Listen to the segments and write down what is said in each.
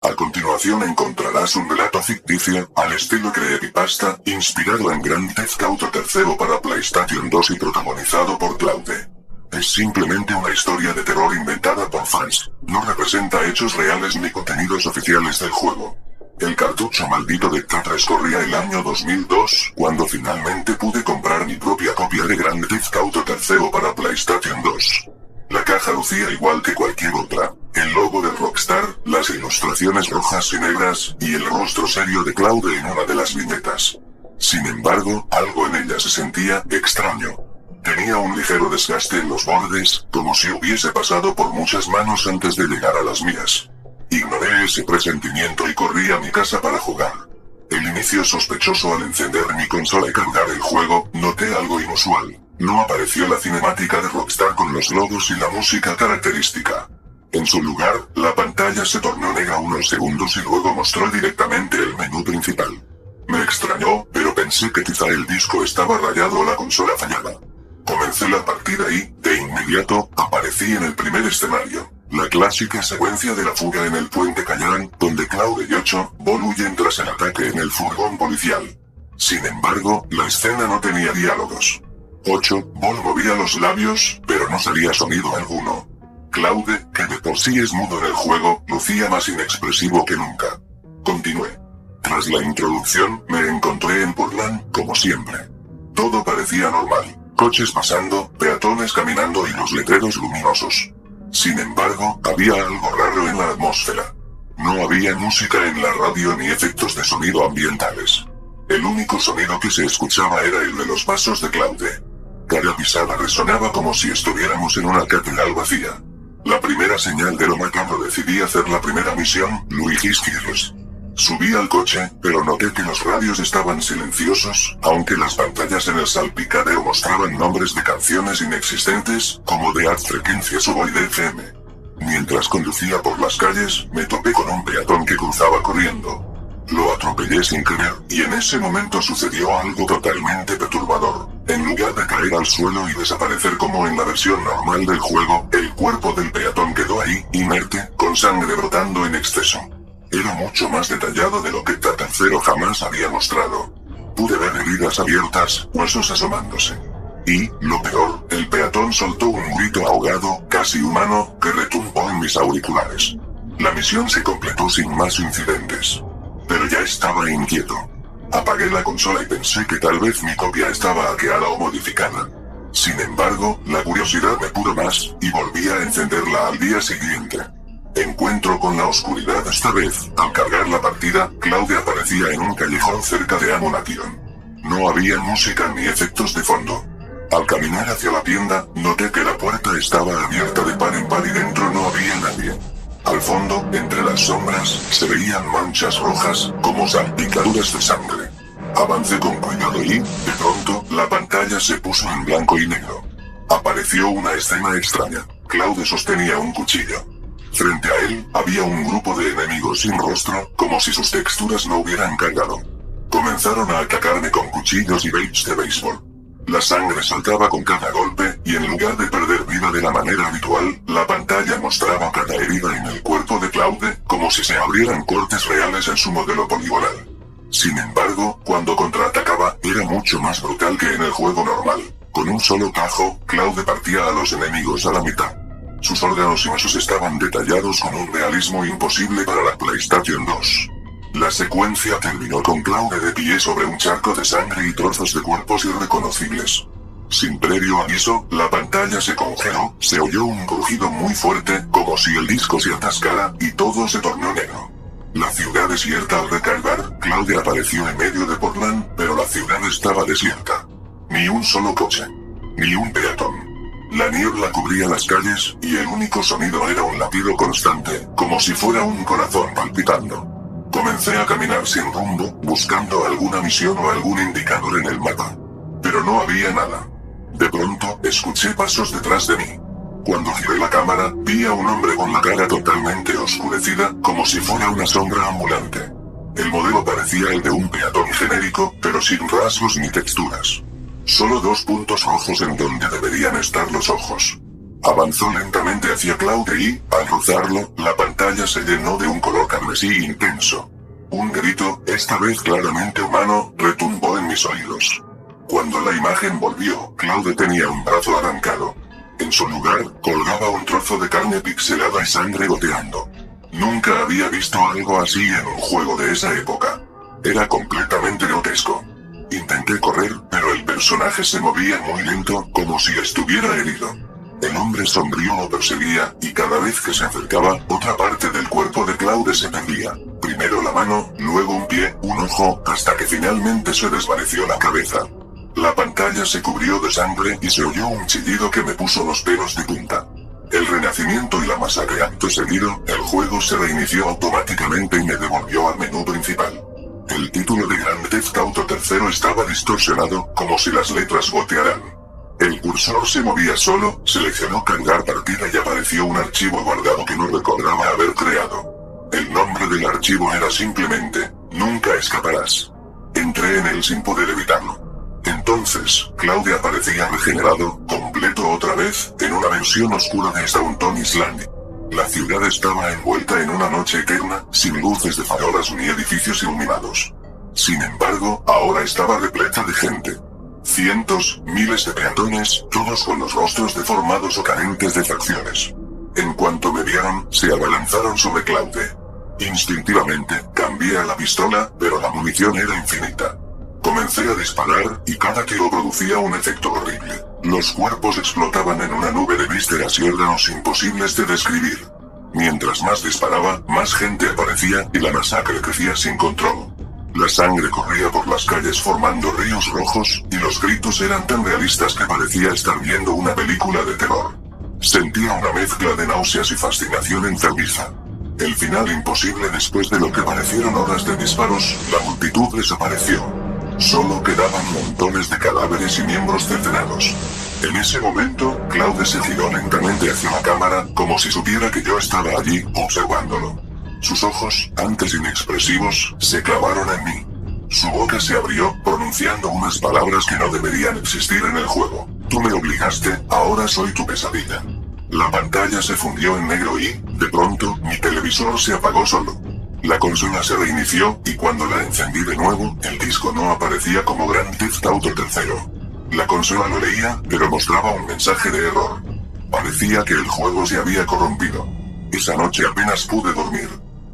A continuación encontrarás un relato ficticio, al estilo creepypasta, inspirado en Grand Theft Auto III para PlayStation 2 y protagonizado por Claude. Es simplemente una historia de terror inventada por fans, no representa hechos reales ni contenidos oficiales del juego. El cartucho maldito de K3 corría el año 2002, cuando finalmente pude comprar mi propia copia de Grand Theft Auto III para PlayStation 2. La caja lucía igual que cualquier otra, el logo de Rockstar, las ilustraciones rojas y negras, y el rostro serio de Claude en una de las viñetas. Sin embargo, algo en ella se sentía extraño. Tenía un ligero desgaste en los bordes, como si hubiese pasado por muchas manos antes de llegar a las mías. Ignoré ese presentimiento y corrí a mi casa para jugar. El inicio sospechoso al encender mi consola y cargar el juego, noté algo inusual. No apareció la cinemática de Rockstar con los logos y la música característica. En su lugar, la pantalla se tornó negra unos segundos y luego mostró directamente el menú principal. Me extrañó, pero pensé que quizá el disco estaba rayado o la consola fallaba. Comencé la partida y, de inmediato, aparecí en el primer escenario. La clásica secuencia de la fuga en el puente Cayán, donde Claude y 8 huyen tras el ataque en el furgón policial. Sin embargo, la escena no tenía diálogos. 8 movía los labios, pero no salía sonido alguno. Claude, que de por sí es mudo en el juego, lucía más inexpresivo que nunca. Continué. Tras la introducción, me encontré en Portland, como siempre. Todo parecía normal. Coches pasando, peatones caminando y los letreros luminosos. Sin embargo, había algo raro en la atmósfera. No había música en la radio ni efectos de sonido ambientales. El único sonido que se escuchaba era el de los pasos de Claude. Cada pisada resonaba como si estuviéramos en una catedral vacía. La primera señal de lo macabro decidí hacer la primera misión, Luigi's Heroes. Subí al coche, pero noté que los radios estaban silenciosos, aunque las pantallas en el salpicadero mostraban nombres de canciones inexistentes, como The Art Frequency Suboy de FM. Mientras conducía por las calles, me topé con un peatón que cruzaba corriendo. Lo atropellé sin querer, y en ese momento sucedió algo totalmente perturbador. En lugar de caer al suelo y desaparecer como en la versión normal del juego, el cuerpo del peatón quedó ahí, inerte, con sangre brotando en exceso. Era mucho más detallado de lo que K3 jamás había mostrado. Pude ver heridas abiertas, huesos asomándose. Y, lo peor, el peatón soltó un grito ahogado, casi humano, que retumbó en mis auriculares. La misión se completó sin más incidentes. Pero ya estaba inquieto. Apagué la consola y pensé que tal vez mi copia estaba hackeada o modificada. Sin embargo, la curiosidad me pudo más, y volví a encenderla al día siguiente. Encuentro con la oscuridad esta vez. Al cargar la partida, Claude aparecía en un callejón cerca de Ammonation. No había música ni efectos de fondo. Al caminar hacia la tienda, noté que la puerta estaba abierta de par en par y dentro no había nadie. Al fondo, entre las sombras, se veían manchas rojas, como salpicaduras de sangre. Avancé con cuidado y, de pronto, la pantalla se puso en blanco y negro. Apareció una escena extraña. Claude sostenía un cuchillo. Frente a él, había un grupo de enemigos sin rostro, como si sus texturas no hubieran cargado. Comenzaron a atacarme con cuchillos y baits de béisbol. La sangre saltaba con cada golpe, y en lugar de perder vida de la manera habitual, la pantalla mostraba cada herida en el cuerpo de Claude, como si se abrieran cortes reales en su modelo poligonal. Sin embargo, cuando contraatacaba, era mucho más brutal que en el juego normal. Con un solo tajo, Claude partía a los enemigos a la mitad. Sus órganos y huesos estaban detallados con un realismo imposible para la PlayStation 2. La secuencia terminó con Claude de pie sobre un charco de sangre y trozos de cuerpos irreconocibles. Sin previo aviso, la pantalla se congeló, se oyó un crujido muy fuerte, como si el disco se atascara, y todo se tornó negro. La ciudad desierta al recargar, Claude apareció en medio de Portland, pero la ciudad estaba desierta. Ni un solo coche. Ni un peatón. La niebla cubría las calles, y el único sonido era un latido constante, como si fuera un corazón palpitando. Comencé a caminar sin rumbo, buscando alguna misión o algún indicador en el mapa. Pero no había nada. De pronto, escuché pasos detrás de mí. Cuando giré la cámara, vi a un hombre con la cara totalmente oscurecida, como si fuera una sombra ambulante. El modelo parecía el de un peatón genérico, pero sin rasgos ni texturas. Solo 2 puntos rojos en donde deberían estar los ojos. Avanzó lentamente hacia Claude y, al rozarlo, la pantalla se llenó de un color carmesí intenso. Un grito, esta vez claramente humano, retumbó en mis oídos. Cuando la imagen volvió, Claude tenía un brazo arrancado. En su lugar, colgaba un trozo de carne pixelada y sangre goteando. Nunca había visto algo así en un juego de esa época. Era completamente grotesco. Intenté correr, pero el personaje se movía muy lento, como si estuviera herido. El hombre sombrío lo perseguía, y cada vez que se acercaba, otra parte del cuerpo de Claude se perdía. Primero la mano, luego un pie, un ojo, hasta que finalmente se desvaneció la cabeza. La pantalla se cubrió de sangre y se oyó un chillido que me puso los pelos de punta. El renacimiento y la masacre acto seguido, el juego se reinició automáticamente y me devolvió al menú principal. El título de Grand Theft Auto III estaba distorsionado, como si las letras gotearan. El cursor se movía solo, seleccionó cargar partida y apareció un archivo guardado que no recordaba haber creado. El nombre del archivo era simplemente, Nunca escaparás. Entré en él sin poder evitarlo. Entonces, Claude aparecía regenerado, completo otra vez, en una versión oscura de Staunton Island. La ciudad estaba envuelta en una noche eterna, sin luces de farolas ni edificios iluminados. Sin embargo, ahora estaba repleta de gente. Cientos, miles de peatones, todos con los rostros deformados o carentes de facciones. En cuanto me vieron, se abalanzaron sobre Claude. Instintivamente, cambié a la pistola, pero la munición era infinita. Comencé a disparar, y cada tiro producía un efecto horrible. Los cuerpos explotaban en una nube de vísceras y órganos imposibles de describir. Mientras más disparaba, más gente aparecía, y la masacre crecía sin control. La sangre corría por las calles formando ríos rojos, y los gritos eran tan realistas que parecía estar viendo una película de terror. Sentía una mezcla de náuseas y fascinación enfermiza. El final imposible después de lo que parecieron horas de disparos, la multitud desapareció. Solo quedaban montones de cadáveres y miembros cercenados. En ese momento, Claude se giró lentamente hacia la cámara, como si supiera que yo estaba allí, observándolo. Sus ojos, antes inexpresivos, se clavaron en mí. Su boca se abrió, pronunciando unas palabras que no deberían existir en el juego. Tú me obligaste, ahora soy tu pesadilla. La pantalla se fundió en negro y, de pronto, mi televisor se apagó solo. La consola se reinició, y cuando la encendí de nuevo, el disco no aparecía como Grand Theft Auto III. La consola lo leía, pero mostraba un mensaje de error. Parecía que el juego se había corrompido. Esa noche apenas pude dormir.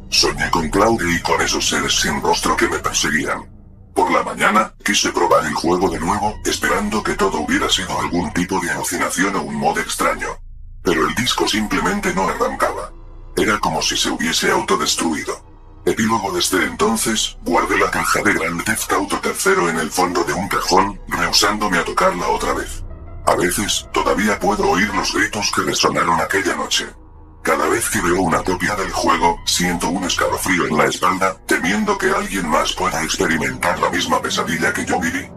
Soñé con Claude y con esos seres sin rostro que me perseguían. Por la mañana, quise probar el juego de nuevo, esperando que todo hubiera sido algún tipo de alucinación o un mod extraño. Pero el disco simplemente no arrancaba. Era como si se hubiese autodestruido. Epílogo. Desde entonces, guardé la caja de Grand Theft Auto III en el fondo de un cajón, rehusándome a tocarla otra vez. A veces, todavía puedo oír los gritos que resonaron aquella noche. Cada vez que veo una copia del juego, siento un escalofrío en la espalda, temiendo que alguien más pueda experimentar la misma pesadilla que yo viví.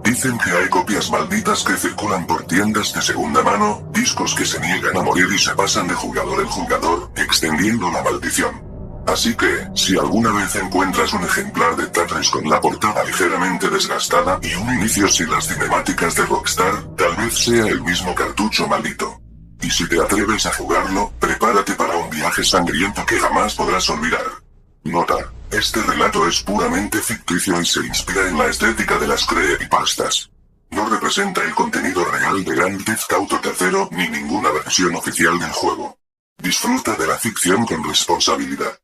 Dicen que hay copias malditas que circulan por tiendas de segunda mano, discos que se niegan a morir y se pasan de jugador en jugador, extendiendo la maldición. Así que, si alguna vez encuentras un ejemplar de Tetris con la portada ligeramente desgastada y un inicio sin las cinemáticas de Rockstar, tal vez sea el mismo cartucho maldito. Y si te atreves a jugarlo, prepárate para un viaje sangriento que jamás podrás olvidar. Nota: este relato es puramente ficticio y se inspira en la estética de las creepypastas. No representa el contenido real de Grand Theft Auto III ni ninguna versión oficial del juego. Disfruta de la ficción con responsabilidad.